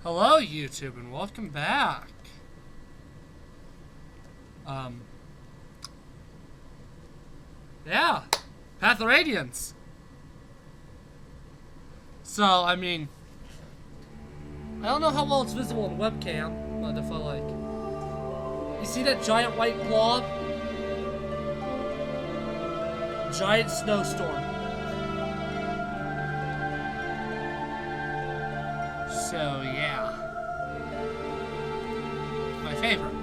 Hello, YouTube, and welcome back. Yeah, Path of Radiance. So, I mean, I don't know how well it's visible in webcam, but if I you see that giant white blob? Giant snowstorm. So, yeah. My favorite.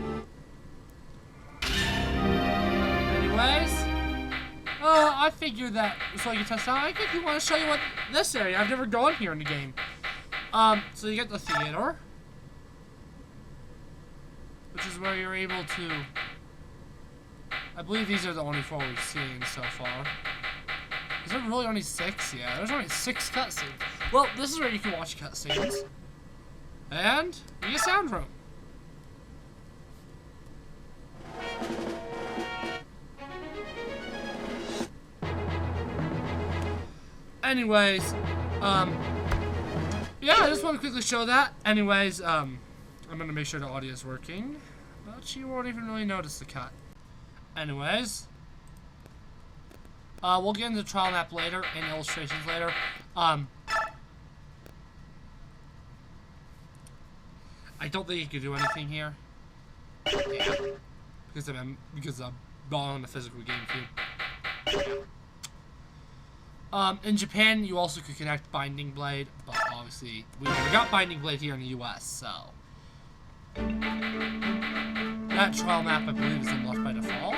Anyways, I figured that so I can test out. I think we want to show you what this area. I've never gone here in the game. So you get the theater, which is where you're able to. I believe these are the only 4 we've seen so far. Is there really only 6? Yeah, there's only 6 cutscenes. Well, this is where you can watch cutscenes. And the sound room. Anyways, yeah, I just want to quickly show that. Anyways, I'm gonna make sure the audio is working, but you won't even really notice the cut. Anyways, we'll get into the trial map later and illustrations later. I don't think you can do anything here. Yeah, because I'm not on the physical GameCube. In Japan, you also could connect Binding Blade, but obviously we never got Binding Blade here in the US, so that trial map I believe is unlocked by default.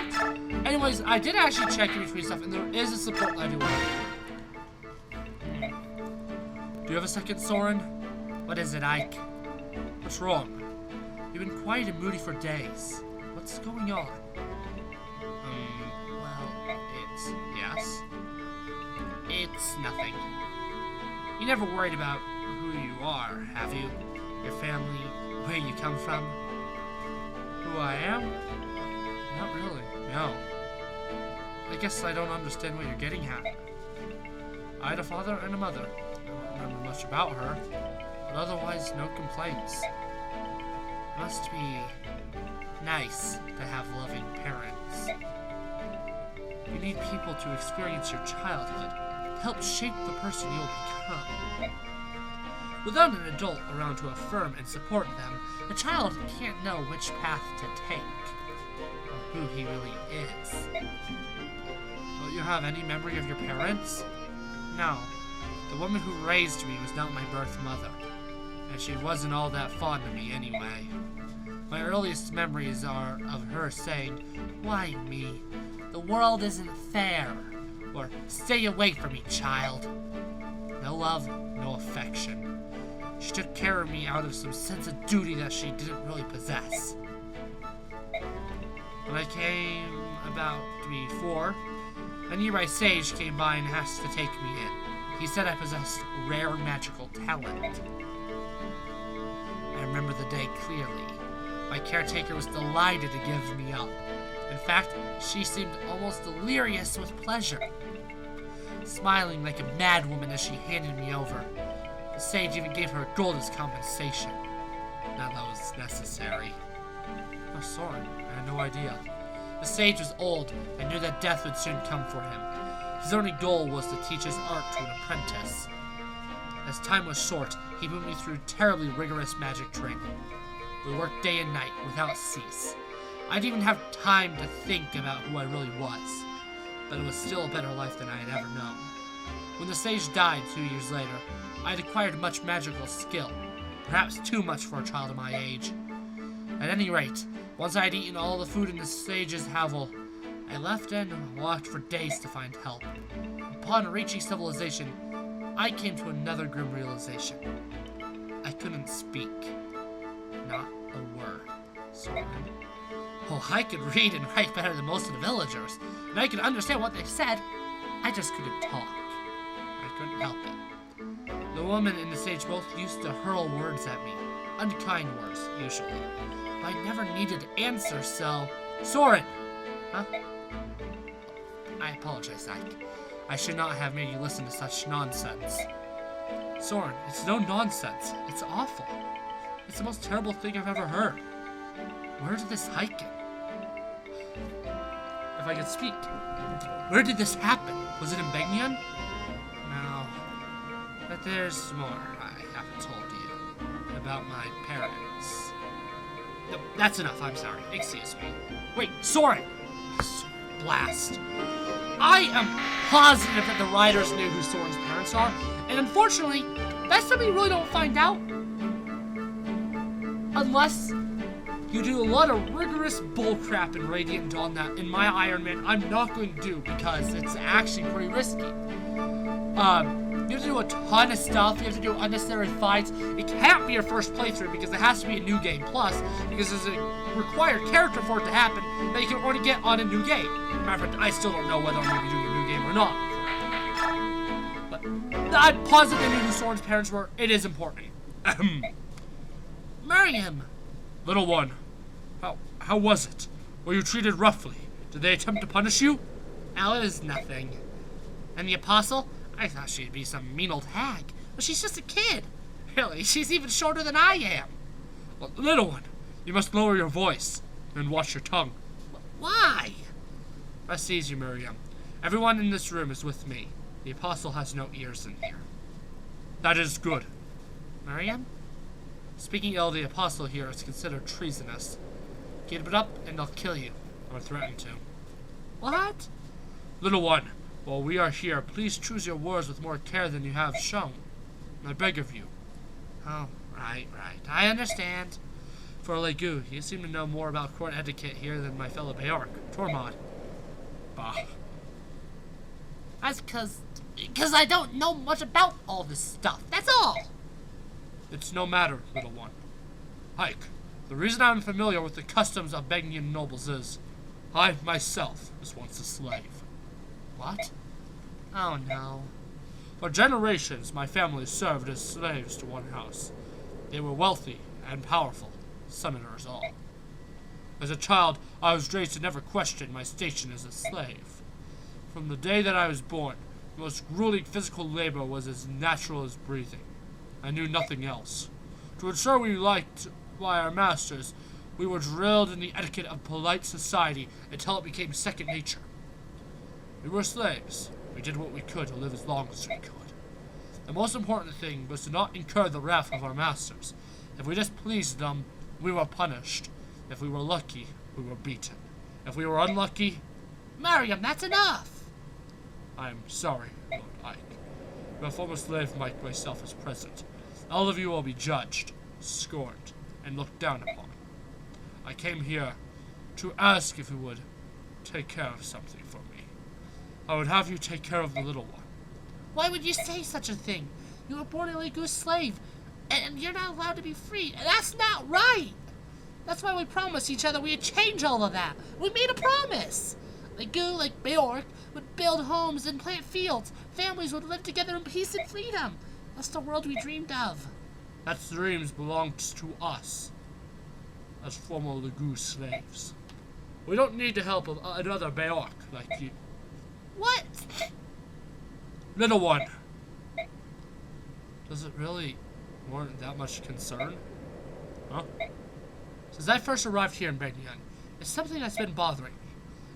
Anyways, I did actually check in between stuff, and there is a support that I do want. Do you have a second, Soren? What is it, Ike? What's wrong? You've been quiet and moody for days. What's going on? Well, yes. It's nothing. You never worried about who you are, have you? Your family, where you come from? Who I am? Not really, no. I guess I don't understand what you're getting at. I had a father and a mother. I don't remember much about her, but otherwise, no complaints. It must be nice to have loving parents. You need people to experience your childhood, help shape the person you'll become. Without an adult around to affirm and support them, a child can't know which path to take, or who he really is. Don't you have any memory of your parents? No. The woman who raised me was not my birth mother, and she wasn't all that fond of me anyway. My earliest memories are of her saying, "Why me? The world isn't fair," or "Stay away from me, child." No love, no affection. She took care of me out of some sense of duty that she didn't really possess. When I came about to be 4, a nearby sage came by and asked to take me in. He said I possessed rare magical talent. I remember the day clearly. My caretaker was delighted to give me up. In fact, she seemed almost delirious with pleasure, smiling like a madwoman as she handed me over. The sage even gave her gold as compensation. Not that was necessary. Oh, Soren, I had no idea. The sage was old and knew that death would soon come for him. His only goal was to teach his art to an apprentice. As time was short, he put me through terribly rigorous magic training. We worked day and night without cease. I didn't even have time to think about who I really was, but it was still a better life than I had ever known. When the sage died 2 years later, I had acquired much magical skill, perhaps too much for a child of my age. At any rate, once I had eaten all the food in the sage's hovel, I left and walked for days to find help. Upon reaching civilization, I came to another grim realization. I couldn't speak. Not a word. Soren. Oh, I could read and write better than most of the villagers, and I could understand what they said. I just couldn't talk. I couldn't help it. The woman and the sage both used to hurl words at me. Unkind words, usually. But I never needed answers, so... Soren! Huh? I apologize, Ike. I should not have made you listen to such nonsense. Soren, it's no nonsense. It's awful. It's the most terrible thing I've ever heard. Where did this hike get? If I could speak. Where did this happen? Was it in Begnion? No. But there's more I haven't told you about my parents. No, that's enough, I'm sorry. Excuse me. Wait, Soren! Blast. I am positive that the writers knew who Soren's parents are, and unfortunately, that's something you really don't find out unless you do a lot of rigorous bullcrap in Radiant Dawn that in my Iron Man I'm not going to do because it's actually pretty risky. You have to do a ton of stuff, you have to do unnecessary fights. It can't be your first playthrough because it has to be a new game plus, because there's a required character for it to happen that you can only get on a new game. Matter of fact, I still don't know whether I'm going to be doing a new game or not. But I'm positive they knew who Soren's parents were. It is important. Miriam! Little one, how was it? Were you treated roughly? Did they attempt to punish you? Ella is nothing. And the Apostle? I thought she'd be some mean old hag, but she's just a kid. Really, she's even shorter than I am. Well, little one, you must lower your voice and watch your tongue. Why? Rest easy, Miriam. Everyone in this room is with me. The Apostle has no ears in here. That is good. Miriam? Speaking ill of the Apostle here is considered treasonous. Keep it up and they'll kill you, or threaten to. What? Little one, while we are here, please choose your words with more care than you have shown. I beg of you. Oh, right. I understand. For Legu, you seem to know more about court etiquette here than my fellow Beork, Tormod. Bah. That's because I don't know much about all this stuff. That's all. It's no matter, little one. Hike, the reason I'm familiar with the customs of Begnian nobles is, I myself was once a slave. What? Oh no. For generations, my family served as slaves to one house. They were wealthy and powerful, summoners all. As a child, I was raised to never question my station as a slave. From the day that I was born, the most grueling physical labor was as natural as breathing. I knew nothing else. To ensure we liked by our masters, we were drilled in the etiquette of polite society until it became second nature. We were slaves. We did what we could to live as long as we could. The most important thing was to not incur the wrath of our masters. If we displeased them, we were punished. If we were lucky, we were beaten. If we were unlucky... Miriam, that's enough! I am sorry, Lord Ike. My former slave like myself is present. All of you will be judged, scorned, and looked down upon. I came here to ask if you would take care of something for me. I would have you take care of the little one. Why would you say such a thing? You were born a Legu's slave, and you're not allowed to be free. That's not right! That's why we promised each other we'd change all of that. We made a promise! Legu, like Beork, would build homes and plant fields. Families would live together in peace and freedom. That's the world we dreamed of. That dreams belongs to us, as former Legu slaves. We don't need to help another Beork like you. What? Little one. Does it really warrant that much concern? Huh? Since I first arrived here in Begnion, it's something that's been bothering me.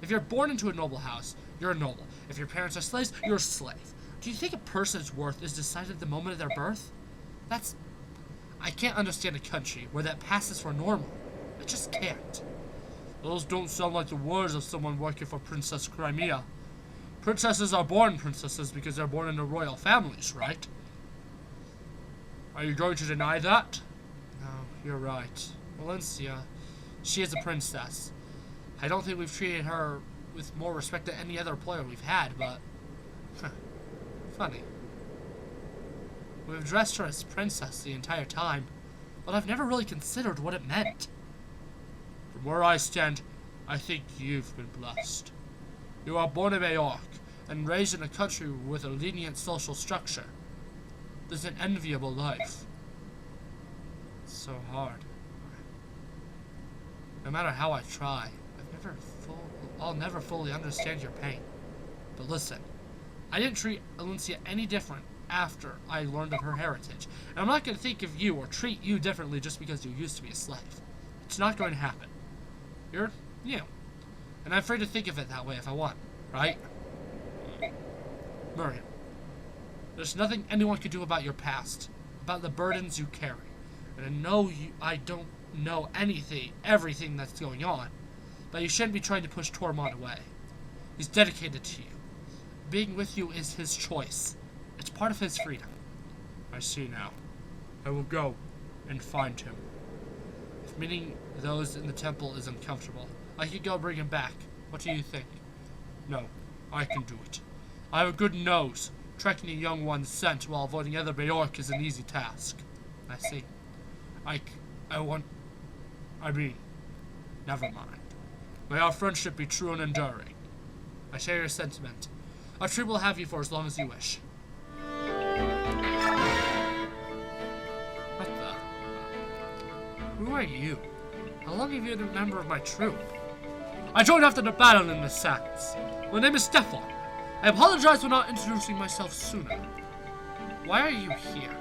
If you're born into a noble house, you're a noble. If your parents are slaves, you're a slave. Do you think a person's worth is decided at the moment of their birth? I can't understand a country where that passes for normal. I just can't. Those don't sound like the words of someone working for Princess Crimea. Princesses are born princesses because they're born into royal families, right? Are you going to deny that? No, you're right. Valencia, she is a princess. I don't think we've treated her with more respect than any other player we've had, but... funny. We've addressed her as princess the entire time, but I've never really considered what it meant. From where I stand, I think you've been blessed. You are born in Beork, and raised in a country with a lenient social structure. This is an enviable life. It's so hard. No matter how I try, I'll never fully understand your pain. But listen, I didn't treat Valencia any different after I learned of her heritage. And I'm not going to think of you or treat you differently just because you used to be a slave. It's not going to happen. You're you. And I'm free to think of it that way if I want, right? Miriam, there's nothing anyone could do about your past, about the burdens you carry. And I don't know everything that's going on, but you shouldn't be trying to push Tormod away. He's dedicated to you. Being with you is his choice. It's part of his freedom. I see now. I will go and find him. If meeting those in the temple is uncomfortable, I could go bring him back. What do you think? No, I can do it. I have a good nose. Tracking a young one's scent while avoiding other Bjork is an easy task. I see. Never mind. May our friendship be true and enduring. I share your sentiment. Our tree will have you for as long as you wish. What the? Who are you? How long have you been a member of my troop? I joined after the battle in the sands. My name is Stefan. I apologize for not introducing myself sooner. Why are you here?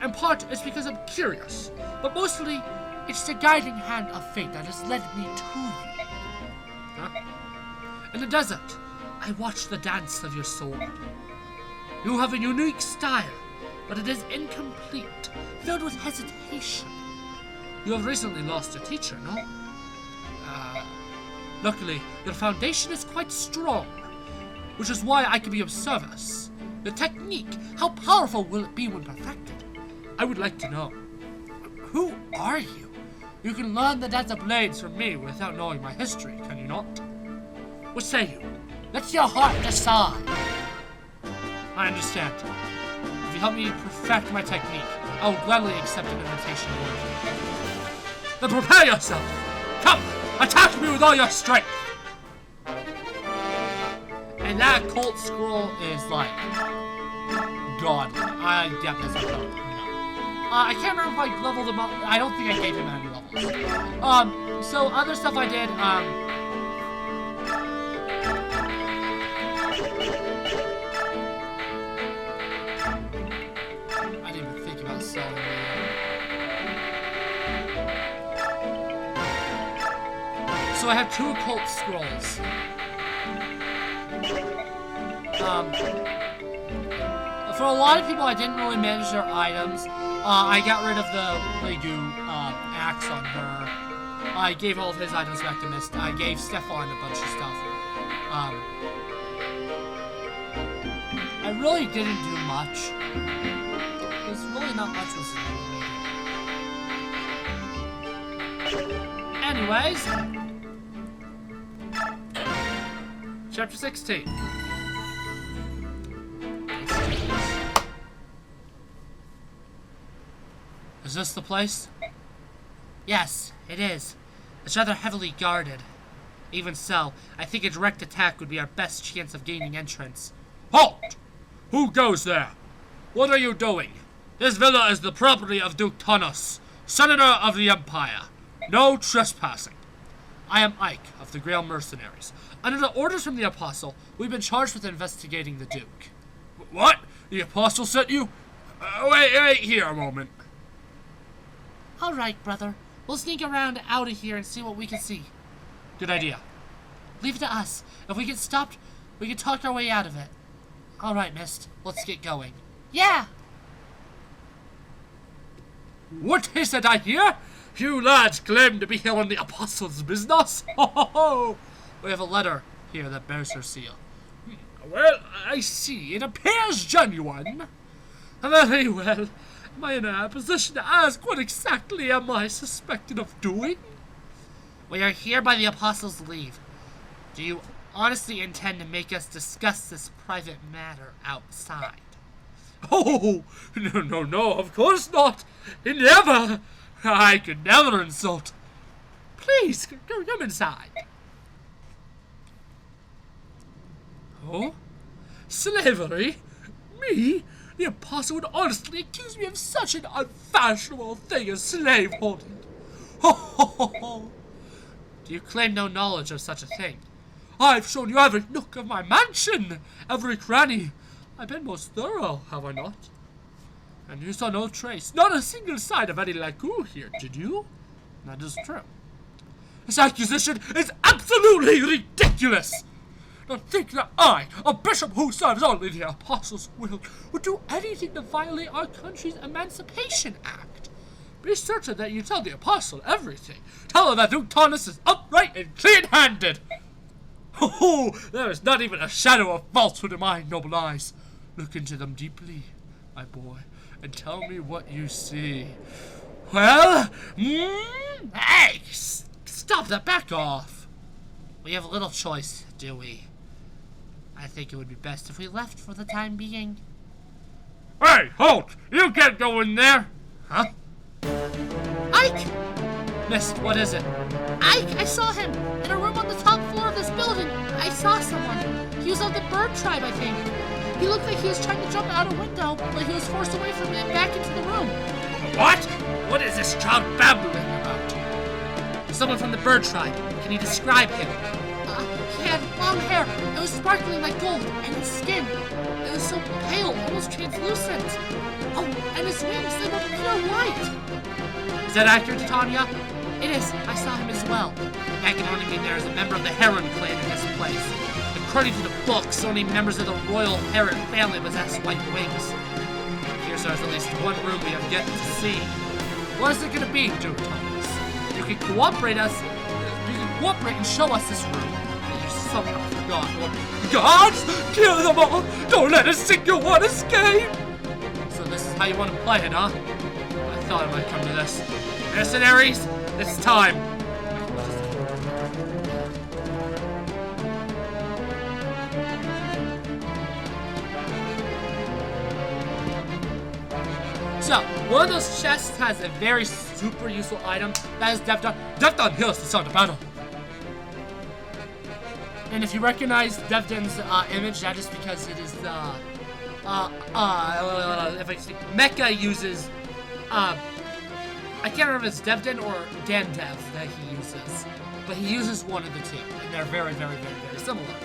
In part, it's because I'm curious, but mostly, it's the guiding hand of fate that has led me to you. Huh? In the desert, I watched the dance of your sword. You have a unique style, but it is incomplete, filled with hesitation. You have recently lost a teacher, no? Luckily, your foundation is quite strong, which is why I can be of service. The technique, how powerful will it be when perfected? I would like to know. Who are you? You can learn the dance of blades from me without knowing my history, can you not? What say you? Let your heart decide. I understand. If you help me perfect my technique, I will gladly accept an invitation to work. Then prepare yourself! Come! Attack me with all your strength! And that cult scroll is like godly. I get this. I can't remember if I leveled him up. I don't think I gave him any levels. So other stuff I did, I didn't even think about selling it. So I have 2 occult scrolls. For a lot of people, I didn't really manage their items. I got rid of the Legu axe on her. I gave all of his items back to Mist. I gave Stefan a bunch of stuff. I really didn't do much. There's really not much was needed. Anyways, Chapter 16. Is this the place? Yes, it is. It's rather heavily guarded. Even so, I think a direct attack would be our best chance of gaining entrance. Halt! Who goes there? What are you doing? This villa is the property of Duke Tanos, Senator of the Empire. No trespassing. I am Ike of the Grail Mercenaries. Under the orders from the Apostle, we've been charged with investigating the Duke. What? The Apostle sent you? Wait here a moment. All right, brother. We'll sneak around out of here and see what we can see. Good idea. Leave it to us. If we get stopped, we can talk our way out of it. All right, Mist. Let's get going. Yeah! What is it I hear? You lads claim to be here on the Apostle's business? Ho ho ho! We have a letter here that bears her seal. Well, I see. It appears genuine. Very well. Am I in a position to ask what exactly am I suspected of doing? We are here by the Apostle's leave. Do you honestly intend to make us discuss this private matter outside? Oh, no, of course not. Never. I could never insult. Please, come inside. Oh? Slavery? Me? The Apostle would honestly accuse me of such an unfashionable thing as slave holding. Ho ho ho ho! Do you claim no knowledge of such a thing? I've shown you every nook of my mansion, every cranny. I've been most thorough, have I not? And you saw no trace, not a single sign of any lagoon here, did you? That is true. This accusation is absolutely ridiculous! To think that I, a bishop who serves only the apostles' will, would do anything to violate our country's Emancipation Act. Be certain that you tell the apostle everything. Tell her that Duke Thomas is upright and clean-handed. Oh, there is not even a shadow of falsehood in my noble eyes. Look into them deeply, my boy, and tell me what you see. Well, hey, stop that, back off. We have little choice, do we? I think it would be best if we left for the time being. Hey, halt! You can't go in there! Huh? Ike! Mist, what is it? Ike, I saw him! In a room on the top floor of this building! I saw someone! He was of the bird tribe, I think. He looked like he was trying to jump out a window, but he was forced away from it and back into the room. What? What is this child babbling about? Someone from the bird tribe. Can you describe him? He had long hair. It was sparkling like gold, and his skin, it was so pale, almost translucent. Oh, and his wings, they were pure white. Is that accurate, Titania? It is. I saw him as well. That can only mean there is a member of the Heron clan in this place. According to the books, only members of the royal Heron family possess white wings. Here's there's at least one room we have yet to see. What is it going to be, Duke Thomas? You can cooperate and show us this room. Somehow forgot what gods! Kill them all! Don't let a single one escape! So this is how you want to play it, huh? I thought I might come to this. Mercenaries, it's time! So, one of those chests has a very super useful item. That is Devdon. Devdon heals the sound of battle. And if you recognize Devdon's image, that is because it is the, if I say, Mecha uses, I can't remember if it's Devdon or Dandev that he uses, but he uses one of the two, and they're very, very, very, very similar.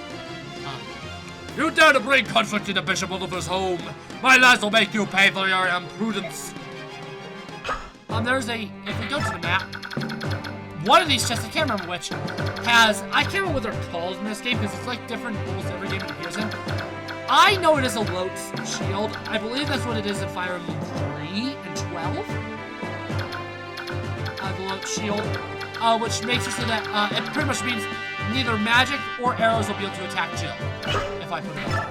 You dare to bring conflict into Bishop Oliver's home? My lads will make you pay for your imprudence. There's a, if we go to the map, one of these chests, I can't remember which, has, I can't remember what they're called in this game, because it's like different almost every game it appears in. I know it is a Lot's shield. I believe that's what it is in Fire Emblem 3 and 12. The Lot's shield, which makes it so that, it pretty much means neither magic or arrows will be able to attack Jill, if I put it on.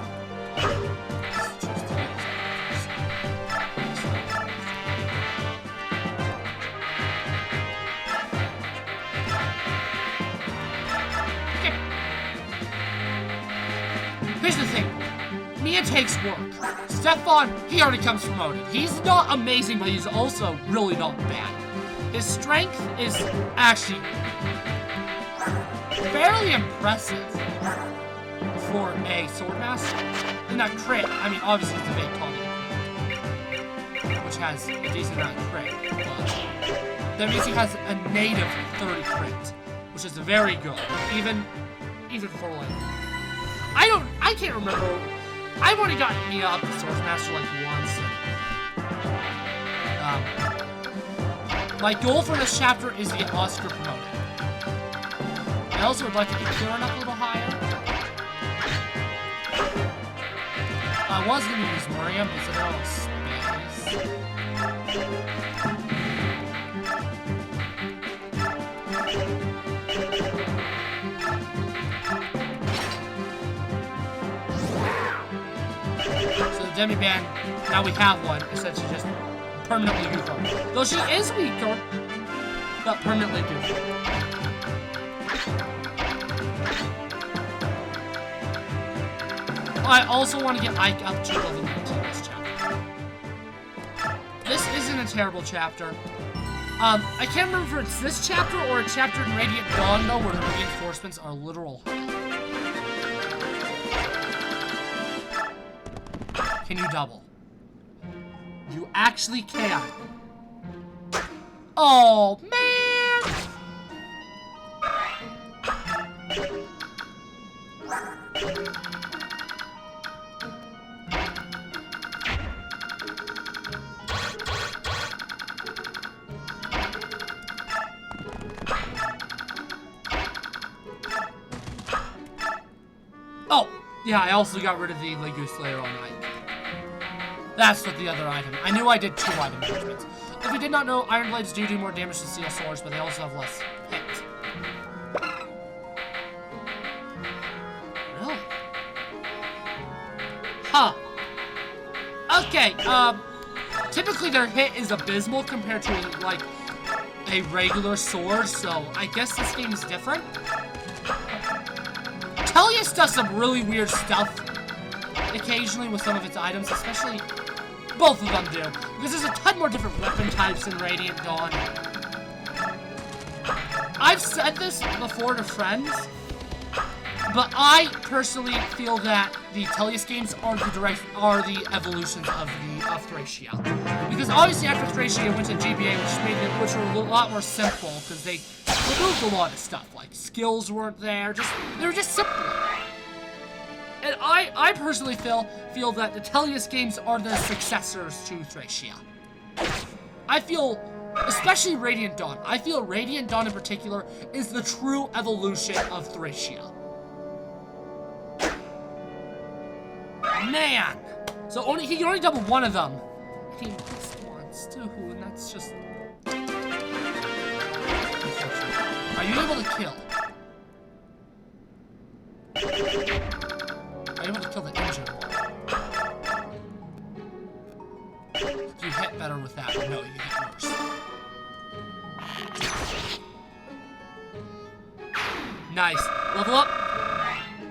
Here's the thing, Mia takes work. Stefan, he already comes promoted. He's not amazing, but he's also really not bad. His strength is actually fairly impressive for a swordmaster. And that crit, I mean, obviously it's a big Tony, which has a decent amount of crit, but that means he has a native 30 crit, which is very good, even for like, I can't remember. I've only gotten Mia up to Swordmaster like once. My goal for this chapter is to get Oscar promoted. I also would like to get Kieran up a little higher. I was going to use Miriam, but they're all space. Demi-Band, now we have one, essentially just permanently goofy. Though she is weaker, but permanently goofy. I also want to get Ike up to level 19 this chapter. This isn't a terrible chapter. I can't remember if it's this chapter or a chapter in Radiant Dawn, though, where the reinforcements are literal. Can you double? You actually can. Oh, man! Yeah, I also got rid of the Legume Slayer on Ike. That's what the other item. I knew I did 2 item judgments. If you did not know, Iron Blades do more damage than Steel Swords, but they also have less hit. Really? Huh. Okay, typically their hit is abysmal compared to, like, a regular sword, so I guess this game is different. Tellius does some really weird stuff occasionally with some of its items, especially both of them do, because there's a ton more different weapon types in Radiant Dawn. I've said this before to friends, but I personally feel that the Tellius games are the evolutions of Thracia, because obviously after Thracia went to GBA, which were a lot more simple because they removed a lot of stuff, like skills weren't there, they were just simpler. And I personally feel that the Tellius games are the successors to Thracia. I feel, especially Radiant Dawn, I feel Radiant Dawn in particular is the true evolution of Thracia. Man! So he can only double one of them. And he missed once too, and that's just... Are you able to kill? Are you able to kill the injured one? Do you hit better with that? No, you hit worse. Nice. Level up?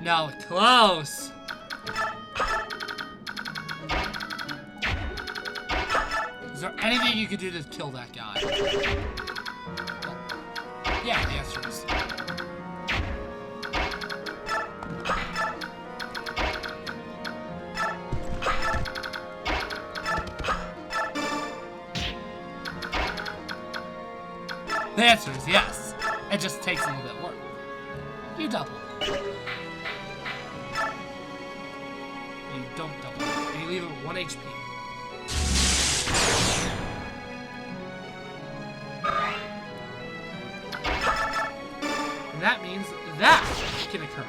No, close. Is there anything you could do to kill that guy? Well, yeah, the answer is... The answer is yes. It just takes a little bit of work. You double. You don't double. And you leave it with 1 HP. And that means that can occur.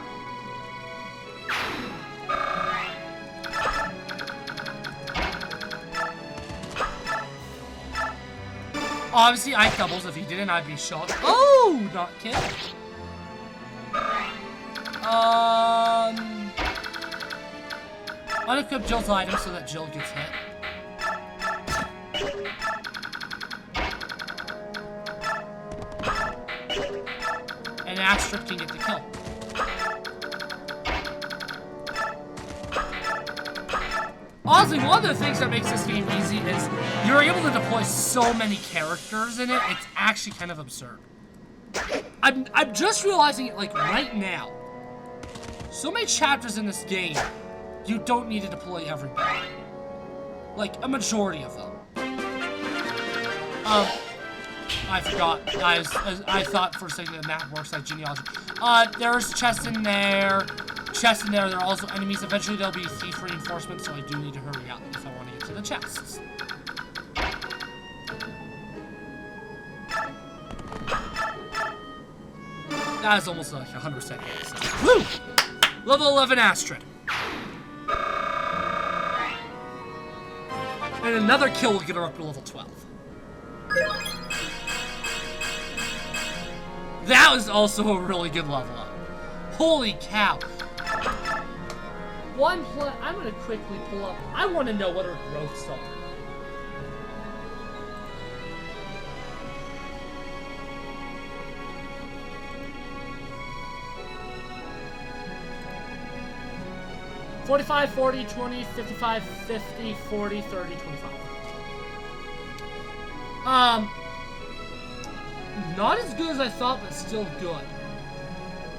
Obviously, Ike doubles. If he didn't, I'd be shocked. Oh, not killed. Unequip Jill's item so that Jill gets hit. And Astrip can get the kill. Honestly, one of the things that makes this game easy is you're able to deploy so many characters in it, it's actually kind of absurd. I'm just realizing it, like, right now. So many chapters in this game, you don't need to deploy everybody. Like, a majority of them. I forgot. I thought for a second the map works like genealogy. There's chests in there. There are also enemies. Eventually there'll be thief reinforcements, so I do need to hurry up if I want to get to the chests. That is almost like 100% hit. So. Woo! Level 11 Astrid. And another kill will get her up to level 12. That was also a really good level up. Holy cow. I'm gonna quickly pull up. I want to know what her growths are. $45, $40, $20, $55, $50, $40, $30, $25. Not as good as I thought, but still good.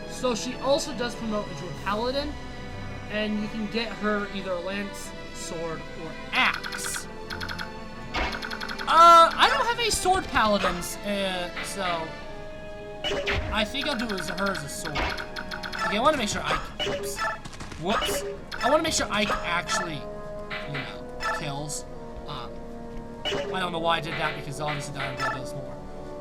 So she also does promote into a paladin, and you can get her either a lance, sword, or axe. I don't have any sword paladins, so I think I'll do her as a sword. Okay, I want to make sure Whoops. I want to make sure Ike actually, kills. I don't know why I did that, because obviously the Iron Blade does more.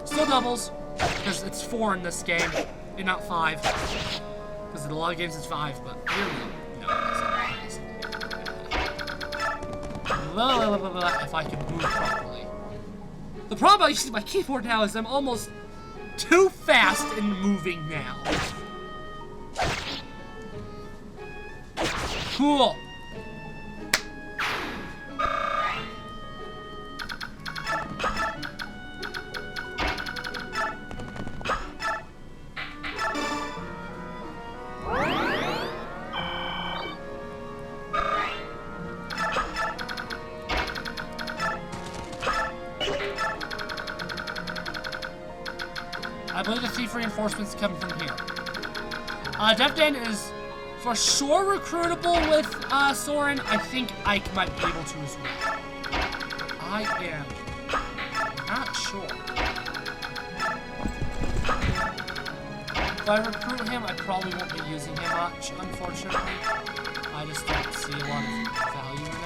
Still doubles, because it's 4 in this game, and not 5. Because in a lot of games it's 5, but here we go. No. if I can move properly. The problem about using my keyboard now is I'm almost too fast in moving now. Cool. I believe the thief reinforcements come from here. Devdan is for sure recruitable with Soren. I think Ike might be able to as well. I am not sure. If I recruit him, I probably won't be using him much, unfortunately. I just don't see a lot of value in it.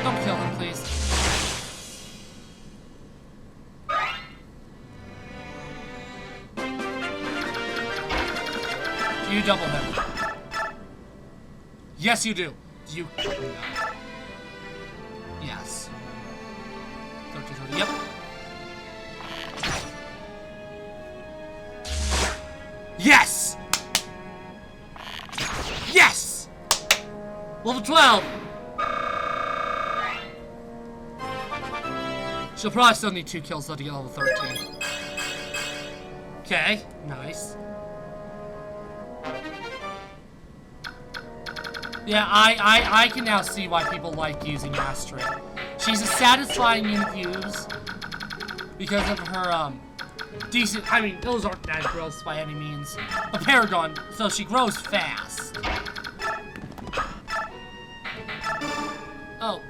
Don't kill him, please. Do you double him? Yes, you do. Do you? No. Yes. 30, yep. Yes! Yes! Level 12! She'll probably still need 2 kills though to get level 13. Okay, nice. Yeah, I can now see why people like using Astrid. She's a satisfying unit to use because of her, decent, I mean, those aren't that gross by any means. A Paragon, so she grows fast. Oh.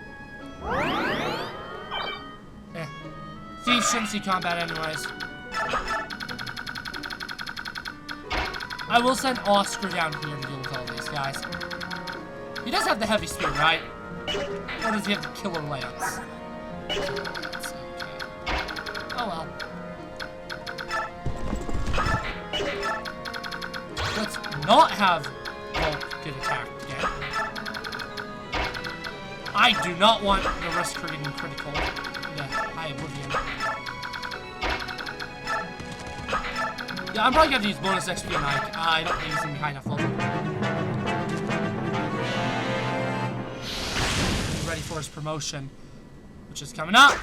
Thief shouldn't see combat anyways. I will send Oscar down here to deal with all these guys. He does have the heavy spear, right? Or does he have the killer lance? Okay. Oh well. Let's not have Volk get attacked again. I do not want the risk for getting critical. The High Oblivion. Yeah, I'm probably gonna use bonus XP on Ike. I don't think he's gonna be high enough level. He's ready for his promotion, which is coming up.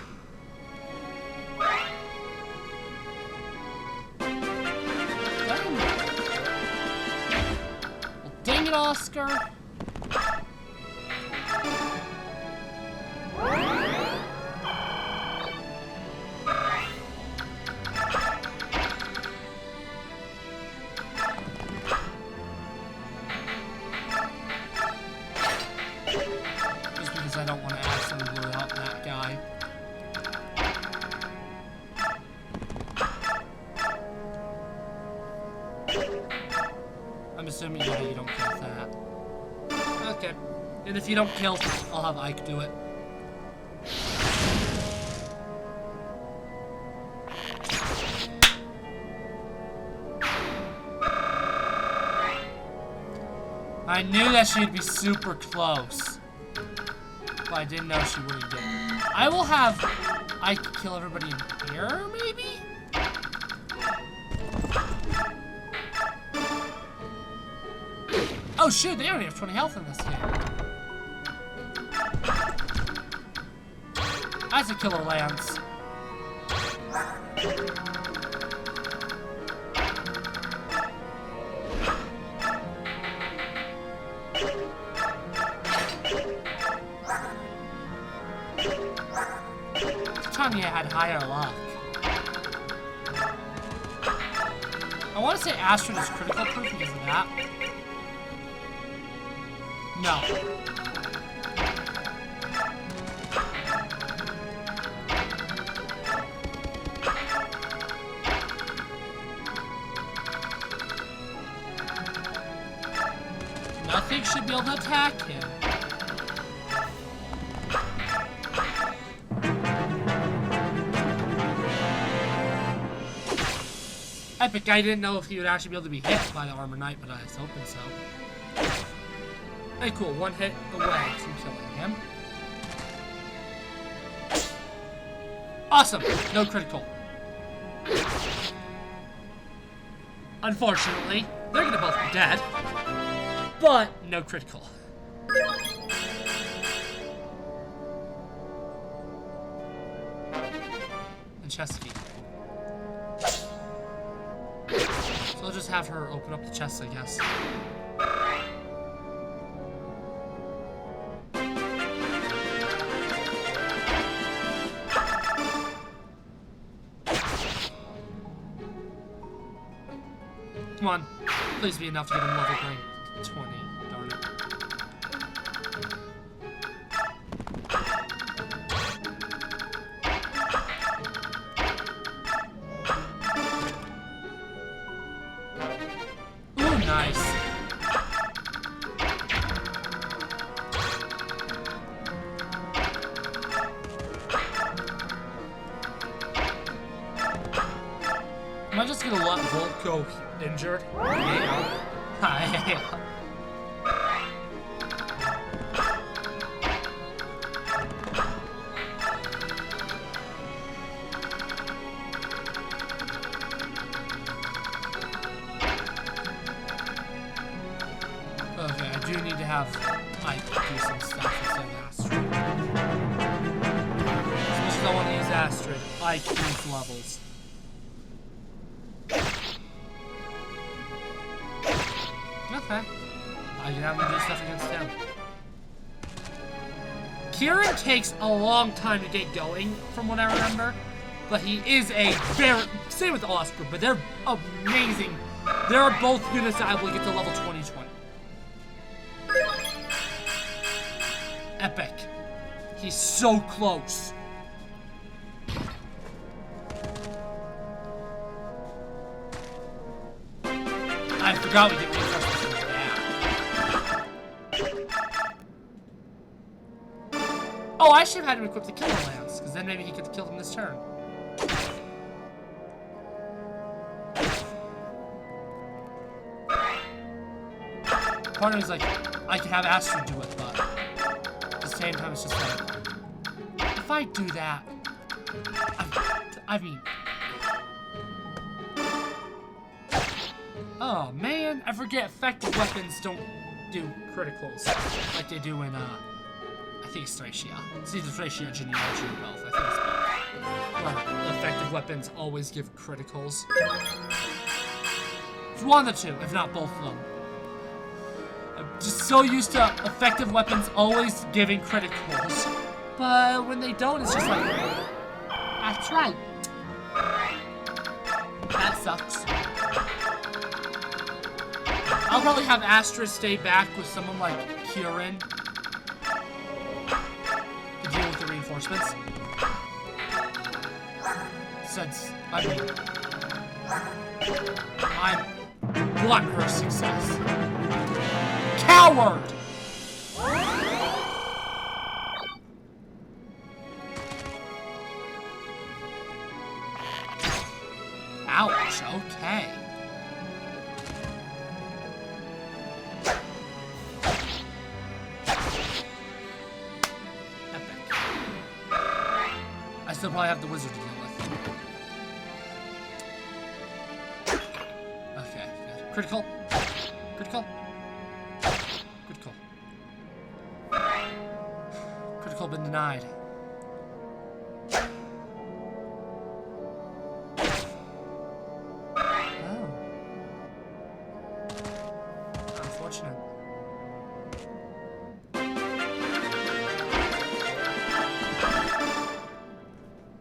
Well, dang it, Oscar. I don't want to accidentally blow out that guy. I'm assuming, yeah, you don't kill that. Okay. And if you don't kill, I'll have Ike do it. I knew that she'd be super close. But I didn't know she wouldn't get it. I will have Ike kill everybody in here, maybe? Oh shoot, they only have 20 health in this game. That's a killer lance. Tanya had higher luck. I want to say Astrid is critical proof because of that. No. Nothing should be able to attack him. Epic, I didn't know if he would actually be able to be hit by the Armor Knight, but I was hoping so. Hey, cool. One hit away from killing him. Awesome. No critical. Unfortunately, they're gonna both be dead. But no critical. And chest key. So I'll just have her open up the chest, I guess. Come on. Please be enough to get him level rank 20. Darn it. Ooh, nice. Am I just gonna let Volt go injured? Yeah. Hi. Okay, I do need to have Ike do some stuff instead of Astrid. As much as I want to use Astrid, Ike needs levels. Okay. I can have him do stuff against him. Kieran takes a long time to get going, from what I remember. But he is a very... Same with Oscar, but they're amazing. They're both units that I will get to level 2020. Epic. He's so close. I forgot we did reinforcements. Oh, I should have had him equip the Killer Lance, because then maybe he could have killed him this turn. Part of me is like, I could have Astrid do it, but at the same time, it's just like, if I do that, I mean... Oh, man, I forget effective weapons don't do criticals like they do in, I think it's Thracia. It's either Thracia, Genealogy, or both. I think it's both. Where effective weapons always give criticals. It's one of the two, if not both of them. I'm just so used to effective weapons always giving criticals. But when they don't, it's just like, that's right. That sucks. I'll probably have Astra stay back with someone like Kieran to deal with the reinforcements. Since, I mean, I want her success. Coward! Ouch, okay. I still probably have the wizard to deal with. Okay, good. Critical. Critical. Critical. Critical been denied. Oh. Unfortunate.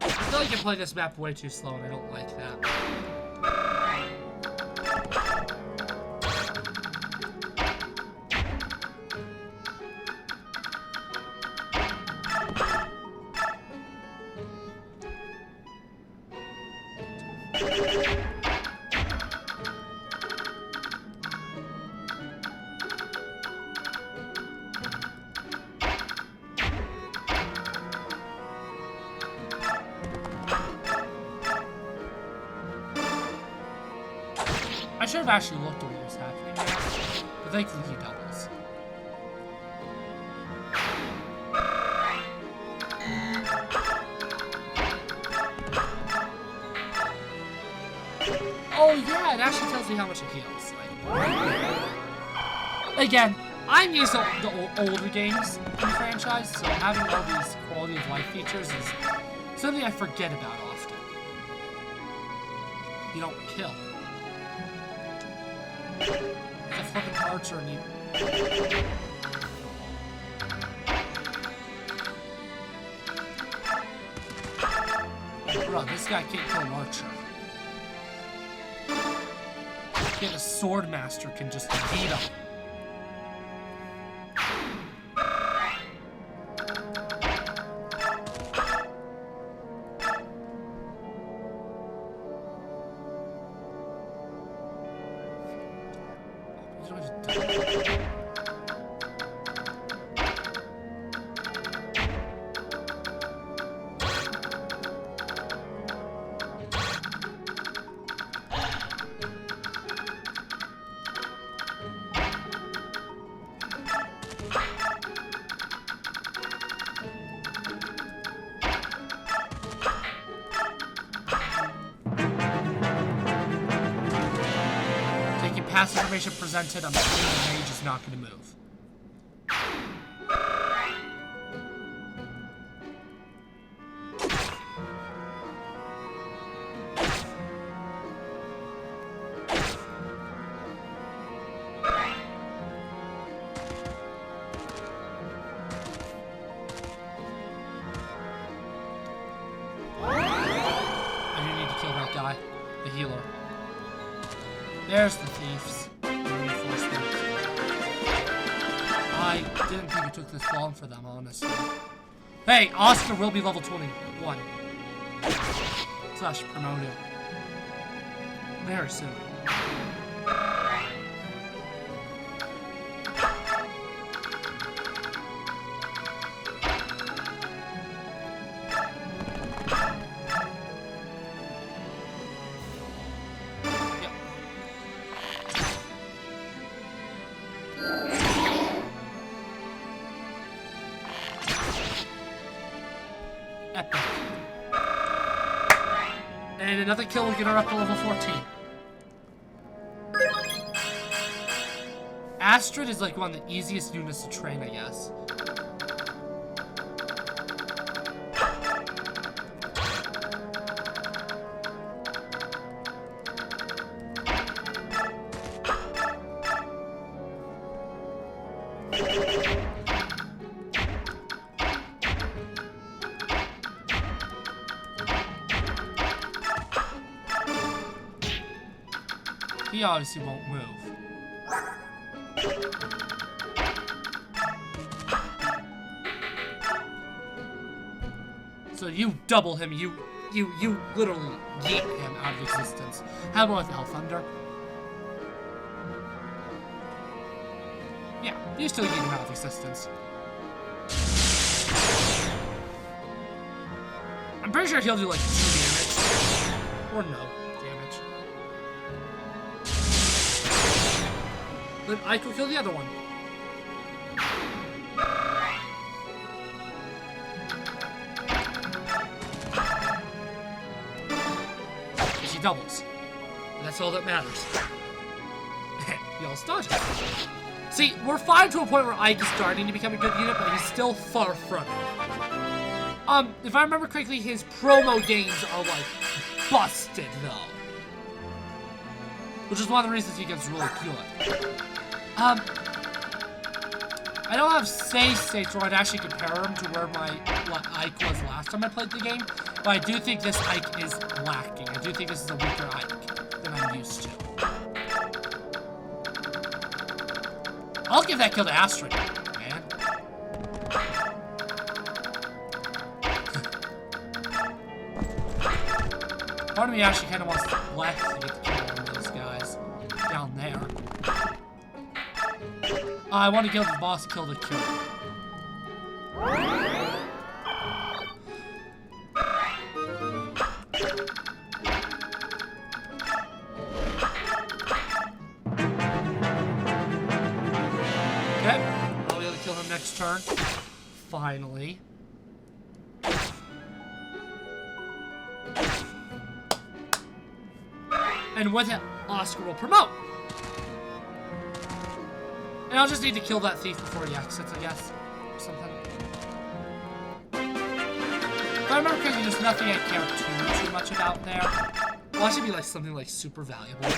I feel like I play this map way too slow and I don't like that. should have actually looked at what was happening there, but thankfully he doubles. Oh yeah, it actually tells me how much it heals. Like, again, I'm used to the older games in the franchise, so having all these quality of life features is something I forget about often. You don't kill. The flipping archer and you... Bro, this guy can't kill an archer. Yet a sword master can just beat him. Passive information presented, I'm assuming the mage is not going to move. I do need to kill that guy, the healer. There's the thieves. I didn't think it took this long for them, honestly. Hey, Oscar will be level 21. / promoted. Very soon. Epic. And another kill will get her up to level 14. Astrid is like one of the easiest units to train, I guess. He obviously won't move. So you double him, you literally yeet him out of existence. How about with Thunder? Yeah, you still yeet him out of existence. I'm pretty sure he'll do like 2 damage. Or no damage. Then I could kill the other one. Because he doubles. And that's all that matters. He all dodges. See, we're fine to a point where Ike is starting to become a good unit, but he's still far from it. If I remember correctly, his promo gains are like busted though. Which is one of the reasons he gets really good. I don't have save states where I'd actually compare him to where my Ike was last time I played the game, but I do think this Ike is lacking. I do think this is a weaker Ike than I'm used to. I'll give that kill to Astrid, man. Part of me actually kind of wants to left to get the kill on those guys down there. I want to kill the boss, kill the killer. Okay, I'll be able to kill him next turn. Finally. And with it, Oscar will promote. And I'll just need to kill that thief before he exits, I guess. Or something. If I remember correctly, there's nothing I care too much about there. Well, it should be like something like super valuable.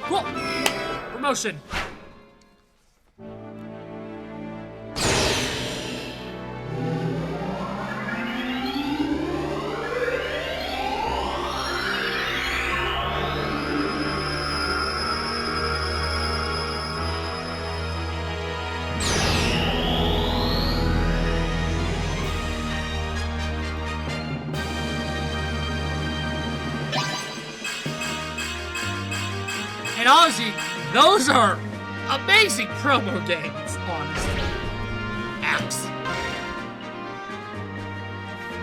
Cool! Promotion! And honestly, those are amazing promo games, honestly. Axe.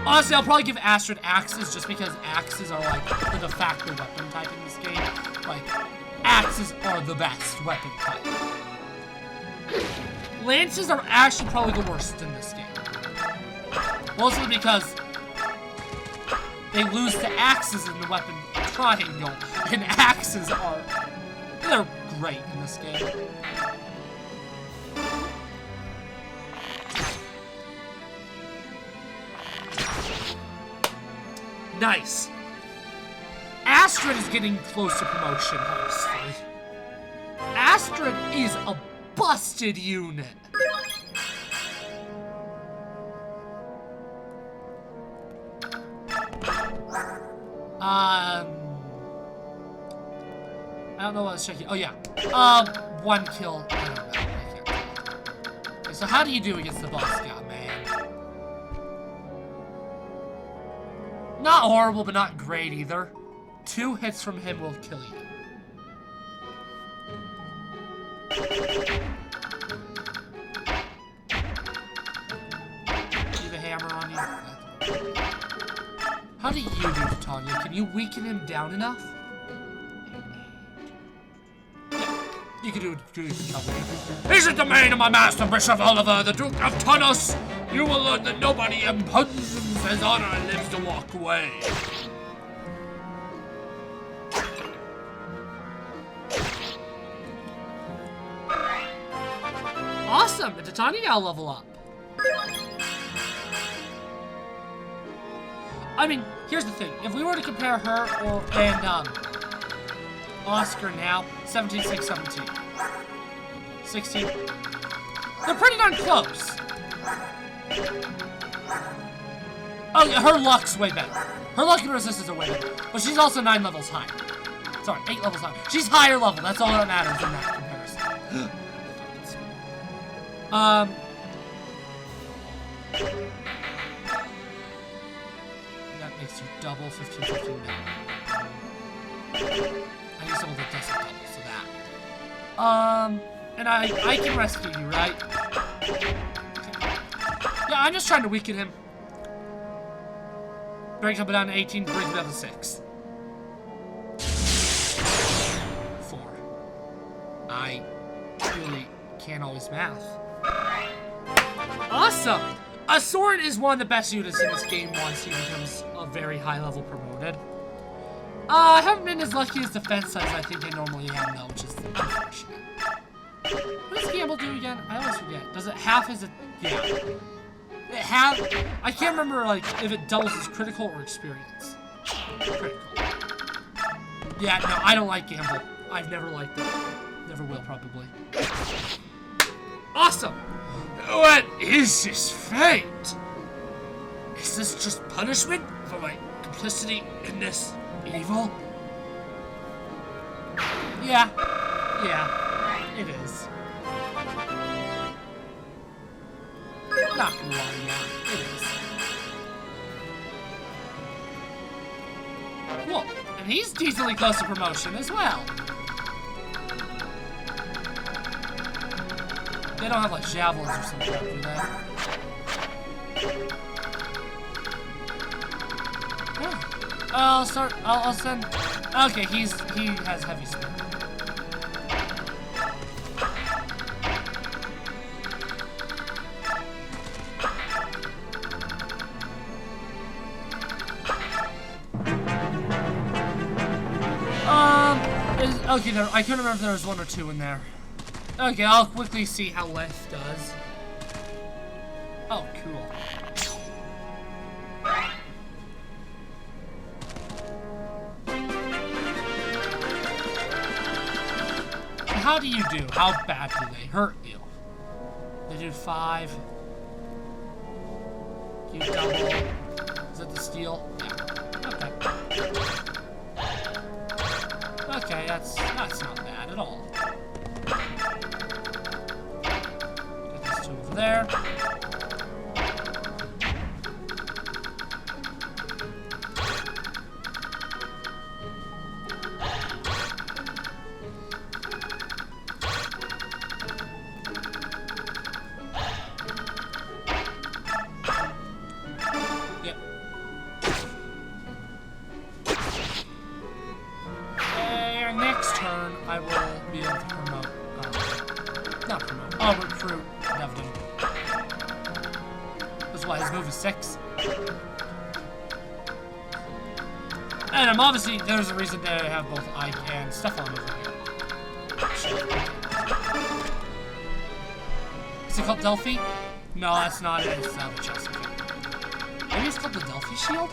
Honestly, I'll probably give Astrid axes just because axes are like the de facto weapon type in this game. Like, axes are the best weapon type. Lances are actually probably the worst in this game. Mostly because they lose to axes in the weapon triangle, and axes are... they're great in this game. Nice. Astrid is getting close to promotion, honestly. Astrid is a busted unit. I don't know what I was checking. Oh, yeah. One kill. I don't know. I can't tell. Okay, so how do you do against the boss guy, man? Not horrible, but not great either. 2 hits from him will kill you. Do you have a hammer on you? How do you do, Tanya? Can you weaken him down enough? You can do it yourself. Is it the domain of my master, Bishop Oliver, the Duke of Tunnus? You will learn that nobody impugns his honor and lives to walk away. Awesome! And Titania now level up. I mean, here's the thing. If we were to compare her and Oscar now, 17, 6, 17. 16. They're pretty darn close. Oh, yeah, her luck's way better. Her luck and resistance are way better. But she's also 9 levels higher. Sorry, 8 levels higher. She's higher level. That's all that matters in that comparison. That makes you double 15, 15 now. I need someone that doesn't double, so that. And I can rescue you, right? Yeah, I'm just trying to weaken him. Bring him down to 18, bring him down to 6. 4. I really can't always math. Awesome! A sword is one of the best units in this game once he becomes a very high level promoted. I haven't been as lucky as defense size I think I normally am though, which is unfortunate. What does Gamble do again? I always forget. Does it half as a... yeah. It have... I can't remember, like, if it doubles as critical or experience. Critical. Yeah, no, I don't like Gamble. I've never liked it. Never will, probably. Awesome! What is this fate? Is this just punishment for my complicity in this evil? Yeah. Yeah. It is. Not gonna lie, yeah. It is. Cool. And he's decently close to promotion as well. They don't have like javelins or something, do they? Yeah. I'll send Okay, he has heavy speed. Okay, no, I couldn't remember if there was 1 or 2 in there. Okay, I'll quickly see how Leth does. Oh, cool. How do you do? How bad do they hurt you? They do 5. You double. Is that the steal? Yeah. Okay. Okay, that's not bad at all. Get these 2 over there. I will be able to promote, not promote, I'll recruit Devlin. That's why his move is 6. And obviously, there's a reason that I have both Ike and Stefan over here. Is it called Delphi? No, that's not it, it's the chest. Maybe it's called the Delphi Shield?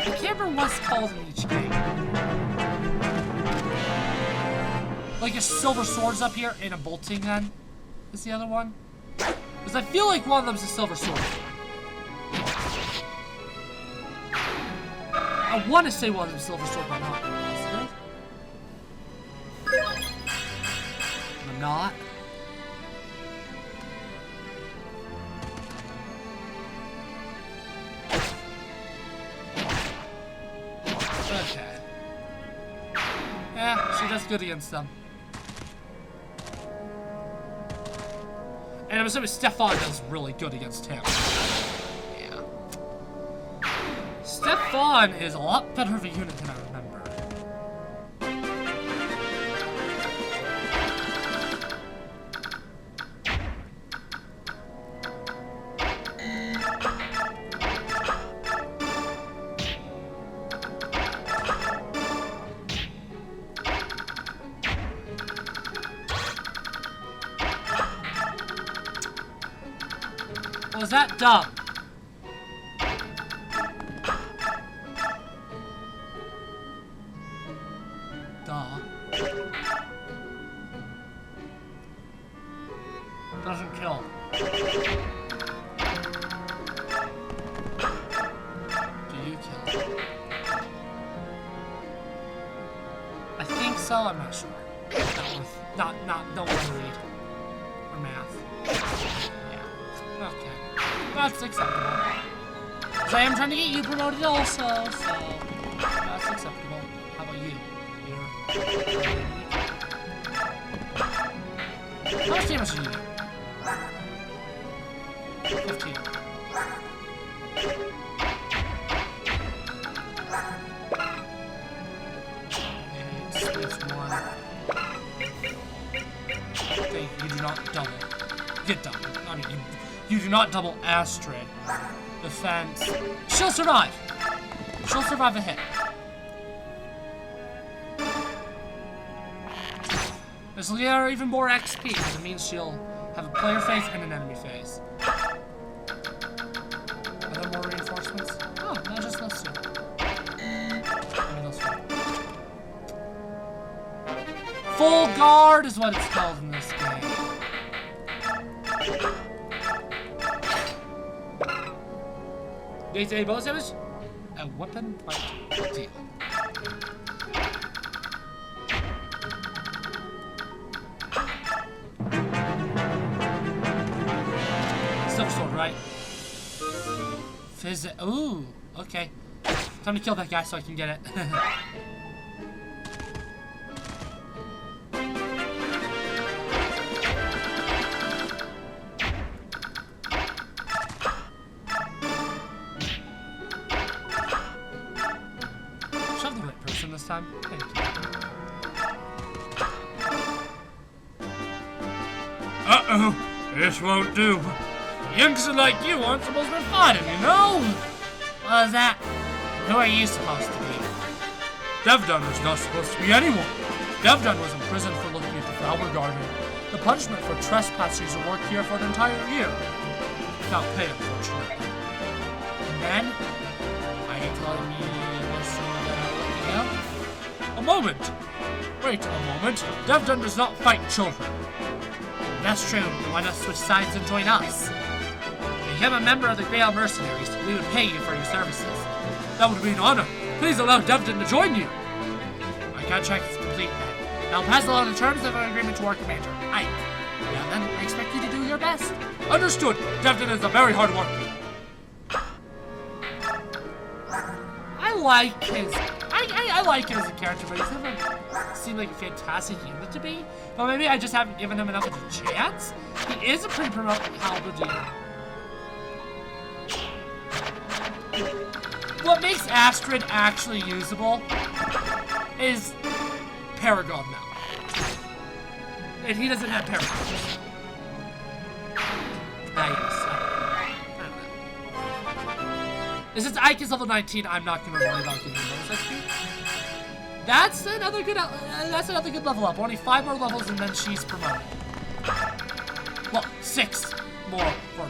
I can't remember what's called in each game. Like a silver sword's up here and a bolting then is the other one. Because I feel like one of them's a silver sword. I want to say one of them's a silver sword, but I'm not. I'm not. Okay. Yeah, she does good against them. And I'm assuming Stefan does really good against him. Yeah. Stefan is a lot better of a unit than I remember. Was that dumb? Duh. Doesn't kill. Do you kill? I think so, I'm not sure. Don't want to read. Or math. Yeah. Okay. That's acceptable. Because I am trying to get you promoted also, so that's acceptable. How about you? How much damage do you do? 15. And it's 1. Okay, you do not double. Get double. I mean, you do not double Astrid. Defense. She'll survive. She'll survive a hit. This will get her even more XP, because it means she'll have a player phase and an enemy phase. Are there more reinforcements? Oh, no, just those 2. Full guard is what it's called in this game. Gates A bonus damage? A weapon fight deal. Silver sword, right? Fizz. Ooh, okay. Time to kill that guy so I can get it. this time? Thank you. Uh-oh. This won't do. Youngsters like you aren't supposed to be fighting, you know? What is that? Who are you supposed to be? Devdun is not supposed to be anyone. Devdun was imprisoned for looking at the flower garden. The punishment for trespassers who worked here for an entire year. Without pay, unfortunately. And then, are you telling me this A moment! Wait a moment. Devdun does not fight children. That's true. Why not switch sides and join us? Become a member of the Grail Mercenaries. We would pay you for your services. That would be an honor. Please allow Devdun to join you. My contract is complete then. I'll pass along the terms of our agreement to our commander, Ike. Now then, I expect you to do your best. Understood. Devdun is a very hard worker. I like him as a character, but he's never seemed like a fantastic human to me. But maybe I just haven't given him enough of a chance. He is a pretty paladin. What makes Astrid actually usable is Paragon now. And he doesn't have Paragon. Since Ike is level 19, I'm not going to worry about getting bonus XP. That's another good level up. Only 5 more levels and then she's promoted. Well, 6 more for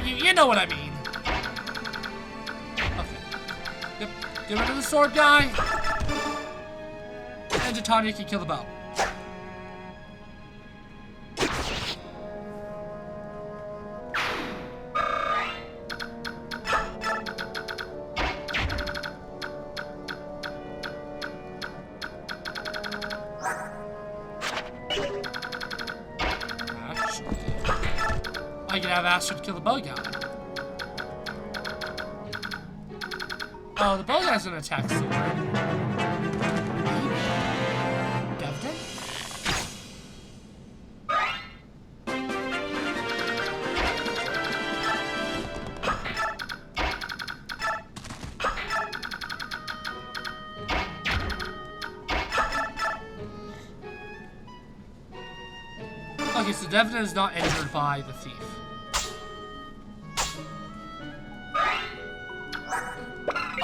you know what I mean. Okay. Yep. Get rid of the sword guy. And Titania can kill the bow. I can have Astrid kill the bow guy. Oh, the bow guy's gonna attack sword. Devdun? Okay, so Devdun is not injured by the thief.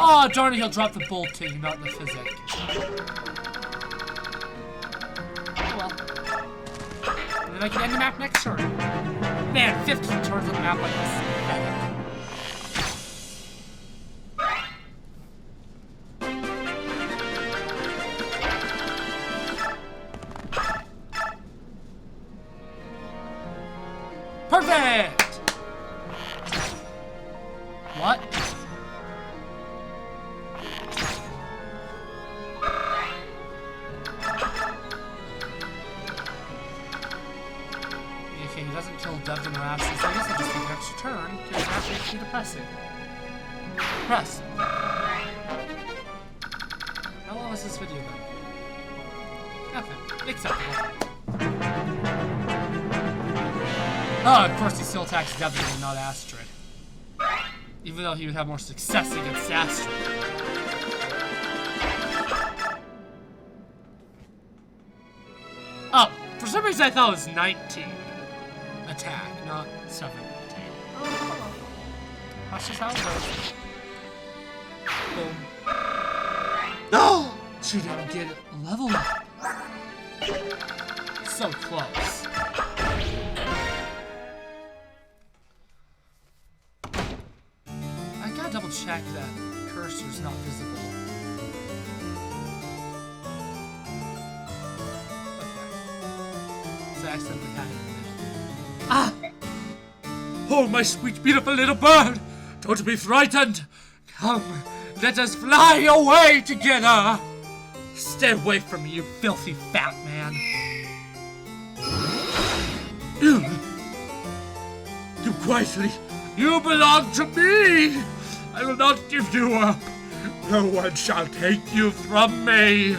Oh, darn it, he'll drop the bolting, not the physic. Oh well. And then I can end the map next turn. Man, 15 turns on the map like this. Perfect! What? Okay, he doesn't kill Devdun or Astrid, so I guess I'll just take an extra turn, because that makes me depressing. Press. How long was this video then? Nothing. Acceptable. Oh, of course he still attacks Devdun and not Astrid. Even though he would have more success against Astrid. Oh, for some reason I thought it was 19 attack, not 17. Oh, that's just how it goes. Boom. No! She didn't get a level up. So close. I gotta double check that cursor's not visible. I accidentally had it in the middle. Ah! Oh, my sweet, beautiful little bird! Don't be frightened! Come, let us fly away together! Stay away from me, you filthy fat man! You quietly! You belong to me! I will not give you up! No one shall take you from me!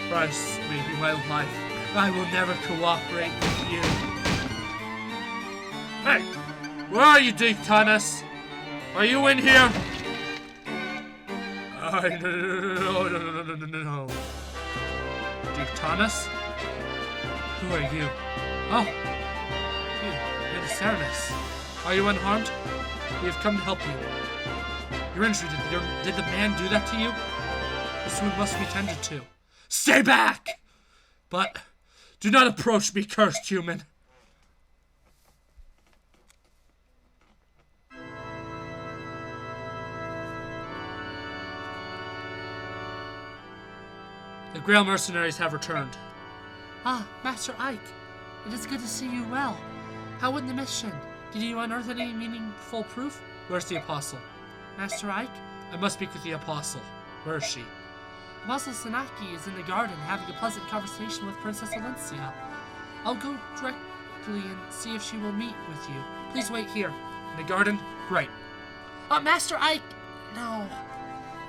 Christ, maybe my life. I will never cooperate with you. Hey! Where are you, Dick Thomas? Are you in here? No. Duke Thomas? Who are you? Oh, you're the Serenus. Are you unharmed? We have come to help you. Your injury, did the man do that to you? This wound must be tended to. Stay back! But do not approach me, cursed human. The Grail mercenaries have returned. Ah, Master Ike. It is good to see you well. How went the mission? Did you unearth any meaningful proof? Where's the Apostle? Master Ike? I must speak with the Apostle. Where is she? Apostle Sanaki is in the garden having a pleasant conversation with Princess Alencia. I'll go directly and see if she will meet with you. Please wait here. In the garden? Great. Master Ike! No.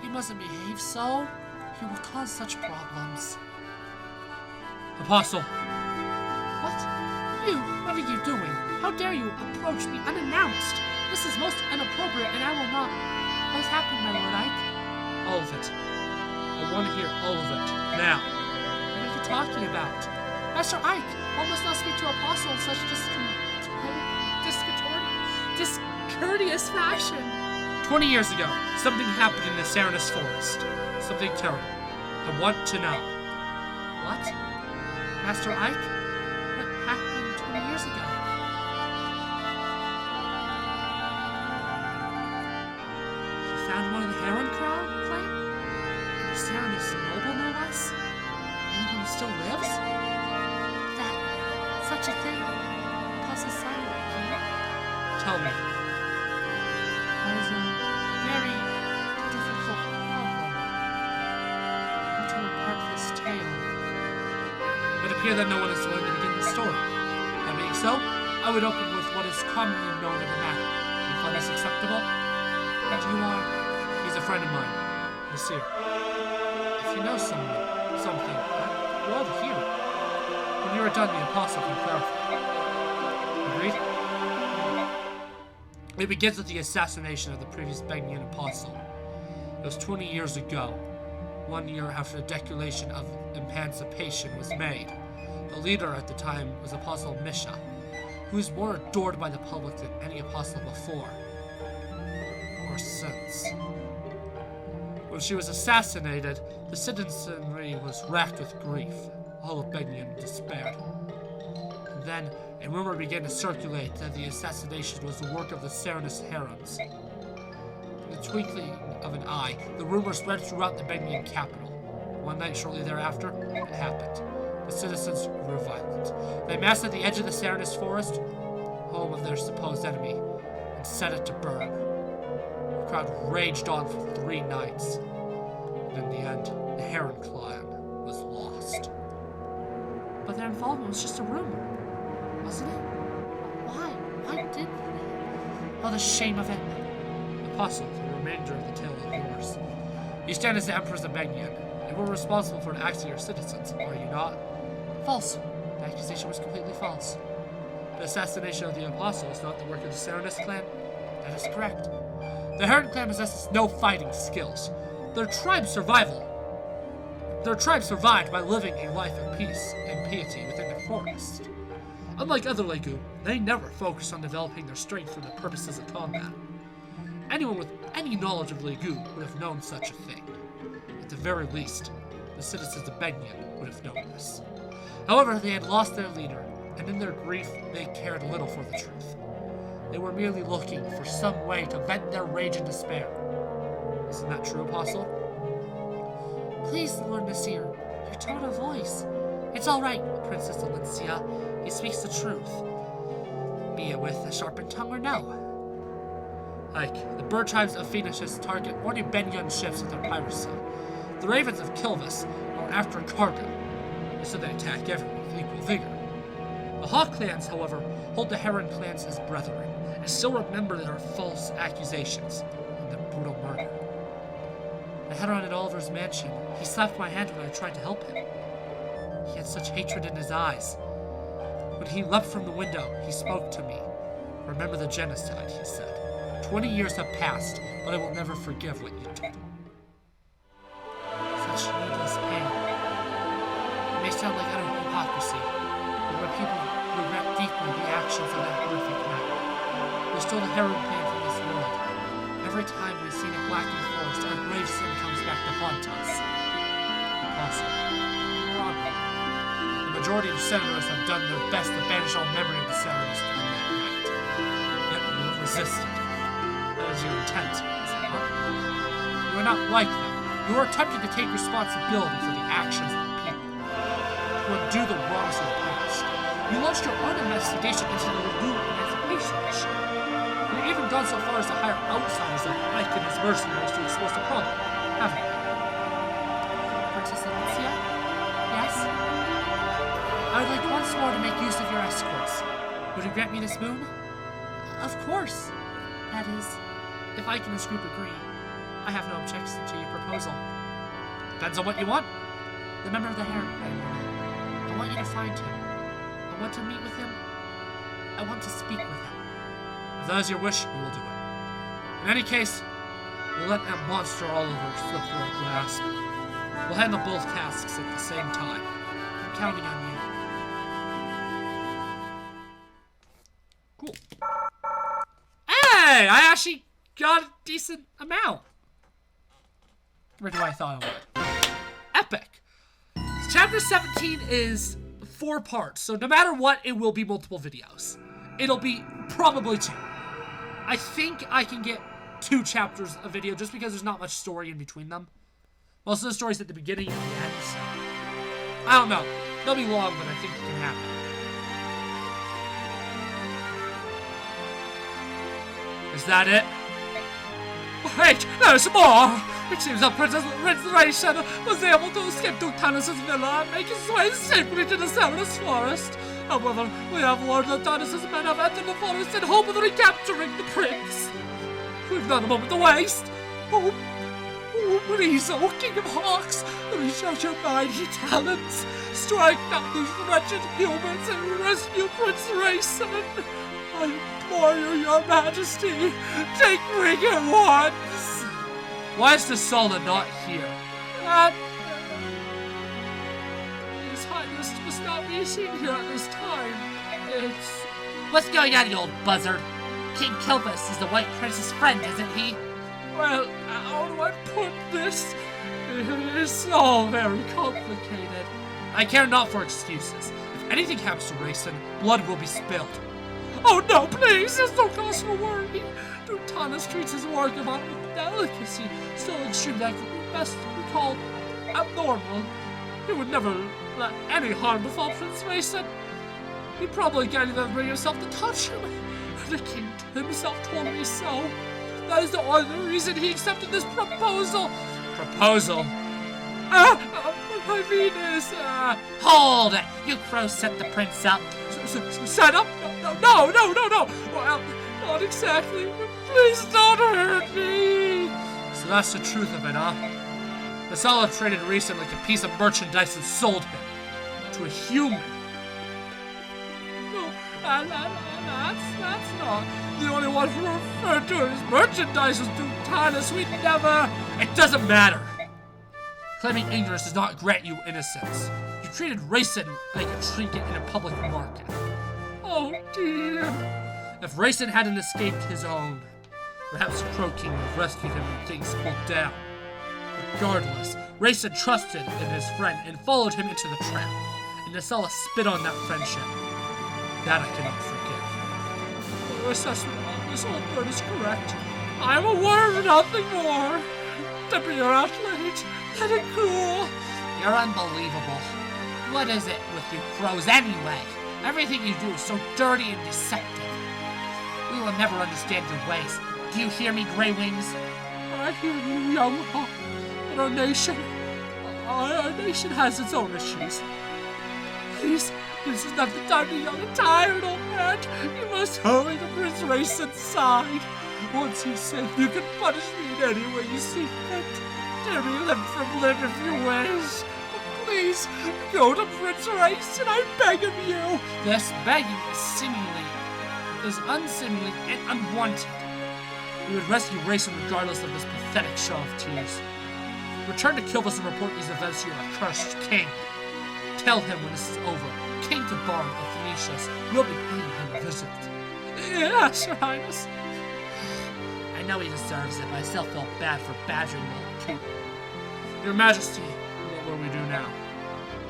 You mustn't behave so. You will cause such problems. Apostle. What? What are you doing? How dare you approach me unannounced? This is most inappropriate and I will not. What has happened, my Lord Ike? All of it. I want to hear all of it. Now. What are you talking about? Master Ike, one must not speak to Apostle in such discourteous fashion. 20 years ago, something happened in the Serenus Forest. Something terrible. I want to know. What? Master Ike? What happened 20 years ago? You found one of the Heron clan? The Serenus noble, no less? Anyone who still lives? That such a thing causes silence. Tell me. That is a very difficult problem. How to impart this tale. It would appear that no one is willing to begin the story. That being so, I would open with what is commonly known in the matter. You find this acceptable? And you are? He's a friend of mine, Nasir. If you know something, I'm glad to hear it. When you are done, the Apostle can clarify. Agreed? It begins with the assassination of the previous Benyan Apostle. It was 20 years ago, 1 year after the Declaration of Emancipation was made. The leader at the time was Apostle Misha, who was more adored by the public than any apostle before or since. When she was assassinated, the citizenry was racked with grief. All of Benyan despaired. And then, a rumor began to circulate that the assassination was the work of the Serenus Herons. In the twinkling of an eye, the rumor spread throughout the Benyan capital. One night shortly thereafter, it happened. The citizens grew violent. They massed at the edge of the Serenus forest, home of their supposed enemy, and set it to burn. The crowd raged on for 3 nights, and in the end, the Heron clan was lost. But their involvement was just a rumor, wasn't it? Why? Why did they? Oh, the shame of it. Apostle, the remainder of the tale is yours. You stand as the Emperors of Benyan, and were responsible for the acts of your citizens, are you not? False. The accusation was completely false. The assassination of the Apostle is not the work of the Serenus clan. That is correct. The Heron clan possesses no fighting skills. Their tribe survived by living a life of peace and piety within the forest. Unlike other Legu, they never focused on developing their strength for the purposes of combat. Anyone with any knowledge of Legu would have known such a thing. At the very least, the citizens of Benyan would have known this. However, they had lost their leader, and in their grief, they cared little for the truth. They were merely looking for some way to vent their rage and despair. Isn't that true, Apostle? Please, Lord Nasir, your tone of voice. It's all right, Princess Alencia. He speaks the truth. Be it with a sharpened tongue or no. Ike, the bird tribes of Phoenicians target only Benyan ships with their piracy. The ravens of Kilvis are after cargo, so they attack everyone with equal vigor. The Hawk clans, however, hold the Heron clans as brethren, and still remember their false accusations and their brutal murder. I had her at Oliver's mansion. He slapped my hand when I tried to help him. He had such hatred in his eyes. When he leapt from the window, he spoke to me. Remember the genocide, he said. 20 years have passed, but I will never forgive what you did. much needless pain. It may sound like utter hypocrisy, but when people regret deeply the actions of that horrific night, we stole the heroin pain from this world. Every time we've seen a blackened forest, our grave sin comes back to haunt us. Impossible. Probably. The majority of senators have done their best to banish all memory of the senators on that night. Yet you have resisted. That is your intent, is it not? You are not like them. You are attempting to take responsibility for the actions of the people, to undo the wrongs of the past. You launched your own investigation into the new emancipation mission. You've even gone so far as to hire outsiders like Ike and his mercenaries to expose the problem, haven't you? Princess Alicia? Yes? I would like once more to make use of your escorts. Would you grant me this boon? Of course. That is, if Ike and his group agree. I have no objection to your proposal. Depends on what you want. The member of the Heron Family. I want you to find him. I want to meet with him. I want to speak with him. If that is your wish, we will do it. In any case, we'll let that monster Oliver slip through our grasp. We'll handle both tasks at the same time. I'm counting on you. Cool. Hey! I actually got a decent amount. Compared to what I thought I would. Epic! Chapter 17 is 4 parts, so no matter what, it will be multiple videos. It'll be probably 2. I think I can get 2 chapters of video just because there's not much story in between them. Most of the story's at the beginning and the end, so... I don't know. They'll be long, but I think it can happen. Is that it? Wait, there's more! It seems that Princess Radiance was able to escape to Tanis' villa and make his way safely to the Cerberus forest. However, we have learned that Tanis' men have entered the forest in hope of recapturing the prince. We've not a moment to waste. Oh, please, oh King of Hawks, reach out your mighty talents. Strike down these wretched humans and rescue Prince Rayson. I implore you, your majesty, take me at once. Why is the Solon not here? His Highness must not be seen here at this time. It's... What's going on, you old buzzard? King Kilbus is the White Prince's friend, isn't he? Well, how do I put this? It is all very complicated. I care not for excuses. If anything happens to Rayson, blood will be spilled. Oh no, please! There's no cause for worry. Dutanis treats his work about with delicacy, so extreme that could be best be called abnormal. He would never let any harm befall Prince Rayson. He probably can't even bring himself to touch him. The king himself told me so. That is the only reason he accepted this proposal. Proposal? My mean is, Hold it! You crows set the prince up. Set up? No! Well, not exactly. Please don't hurt me. So that's the truth of it, huh? The Solid traded Rayson like a piece of merchandise and sold him to a human. No, that's not. The only one who referred to it as merchandise was Dutanis. We never... It doesn't matter. Claiming ignorance does not grant you innocence. You treated Rayson like a trinket in a public market. Oh dear. If Rayson hadn't escaped his own, perhaps Crow King would have rescued him when things cooled down. Regardless, Rayson trusted in his friend and followed him into the trap, and Nasala spit on that friendship. That I cannot forgive. Your assessment on this old bird is correct. I am aware of nothing more. To be your athlete, let it cool. You're unbelievable. What is it with you crows anyway? Everything you do is so dirty and deceptive. We will never understand your ways. Do you hear me, Grey Wings? I hear you, young hawk. But our nation has its own issues. Please, this is not the time to be young and tired, old man. You must hurry to Prince Rayson's side. Once he's safe, you can punish me in any way you see fit. Tear me limb from limb if you wish. But please, go to Prince Rayson, I beg of you. This begging is unseemly and unwanted. We would rescue Rayson regardless of this pathetic show of tears. Return to Kilvis and report these events to your accursed king. Tell him when this is over, King Tabar of Phoenicius will be paying him a visit. Yes, Your Highness. I know he deserves it, but I still feel bad for badgering the king. Your Majesty, what will we do now?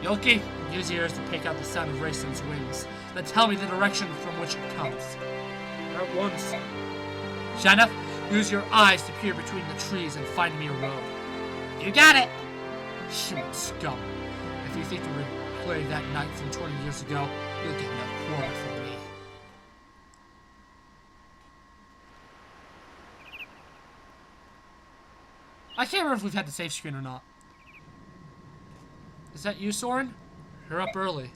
Yoki, use your ears to pick out the sound of Racin's wings, then tell me the direction from which it comes. At once. Shanna, use your eyes to peer between the trees and find me a road. You got it! Human scum. If you think you replay that night from 20 years ago, you'll get no quarter from me. I can't remember if we've had the save screen or not. Is that you, Soren? You're up early.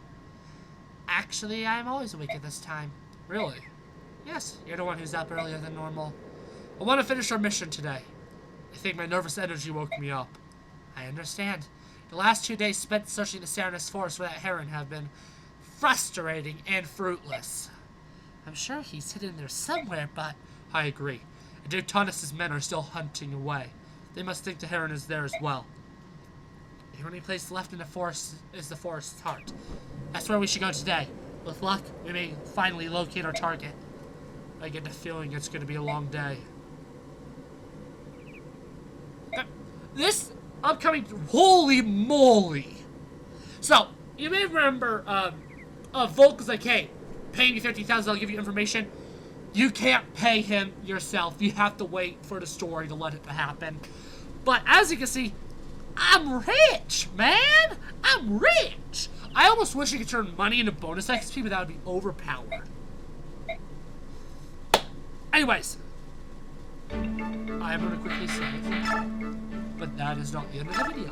Actually, I'm always awake at this time. Really? Yes, you're the one who's up earlier than normal. I want to finish our mission today. I think my nervous energy woke me up. I understand. The last 2 days spent searching the Serenus Forest for that heron have been frustrating and fruitless. I'm sure he's hidden there somewhere, but... I agree. Deutonus' men are still hunting away. They must think the heron is there as well. The only place left in the forest is the forest's heart. That's where we should go today. With luck, we may finally locate our target. I get the feeling it's going to be a long day. This upcoming... Holy moly! So, you may remember, Volk was like, hey, pay me $50,000, I'll give you information. You can't pay him yourself. You have to wait for the story to let it happen. But as you can see, I'm rich, man! I'm rich! I almost wish you could turn money into bonus XP, but that would be overpowered. Anyways, I am going to quickly save, but that is not the end of the video.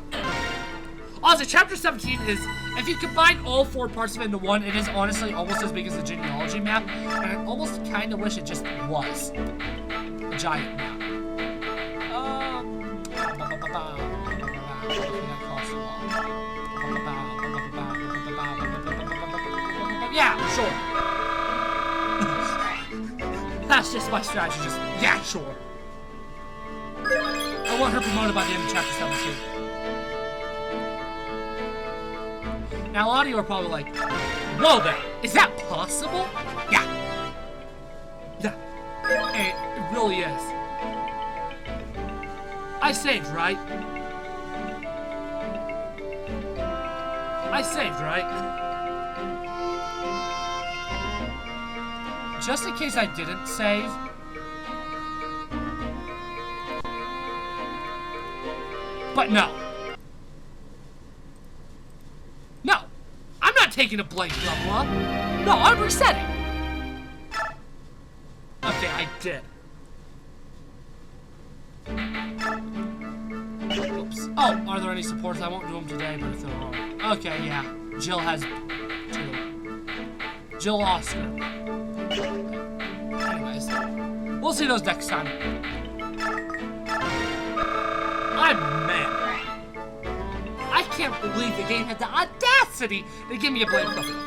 Also, Chapter 17 is, if you combine all 4 parts of it into one, it is honestly almost as big as the genealogy map, and I almost kind of wish it just was a giant map. Yeah, sure. That's just my strategy, just, yeah, sure. I want her promoted by the end of Chapter 17. Now, a lot of you are probably like, whoa there, is that possible? Yeah. Yeah, it really is. I saved, right? I saved, right? Just in case I didn't save. But no. No. I'm not taking a blank level up. No, I'm resetting. Okay, I did. Oops. Oh, are there any supports? I won't do them today, but if there are. Okay, yeah. Jill has 2. Jill Oscar. Anyways, we'll see those next time. I'm mad. I can't believe the game had the audacity to give me a blank level. That's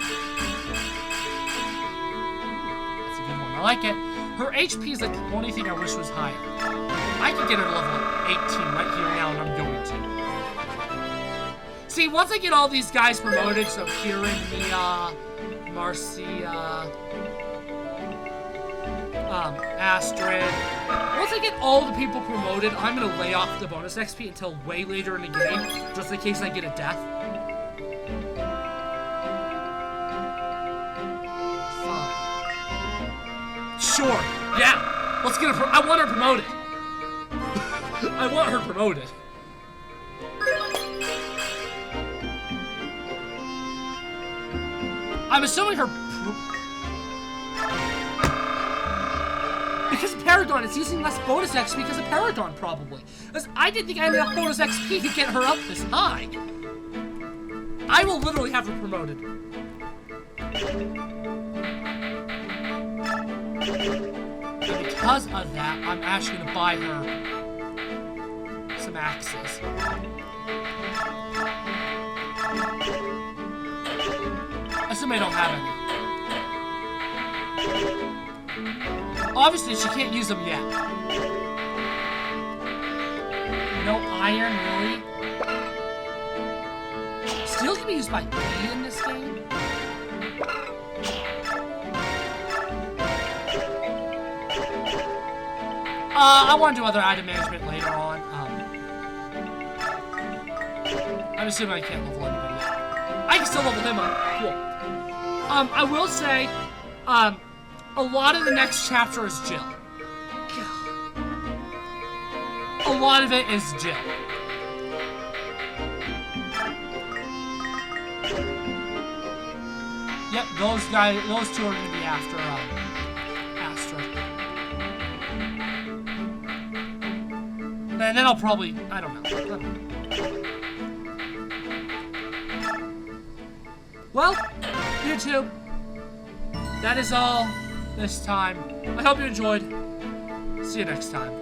a good one. I like it. Her HP is like the only thing I wish was higher. I could get her to level 18 right here now, and I'm going to. See, once I get all these guys promoted, so Kieran, Mia, Marcia, Astrid. Once I get all the people promoted, I'm gonna lay off the bonus XP until way later in the game, just in case I get a death. Fine. Sure. Yeah. Let's get her. I want her promoted. I want her promoted. I'm assuming her. Because of Paragon, it's using less bonus XP because of Paragon, probably. Because I didn't think I had enough bonus XP to get her up this high. I will literally have her promoted. And because of that, I'm actually going to buy her some axes. I assume I don't have any. Obviously, she can't use them yet. No iron, really? Steel can be used by B in this game? I want to do other item management later on. I'm assuming I can't level anybody up. I can still level him up. Cool. I will say, a lot of the next chapter is Jill. A lot of it is Jill. Yep, those two are gonna be after Astra. And then I'll probably, I don't know. Well, YouTube, that is all this time. I hope you enjoyed. See you next time.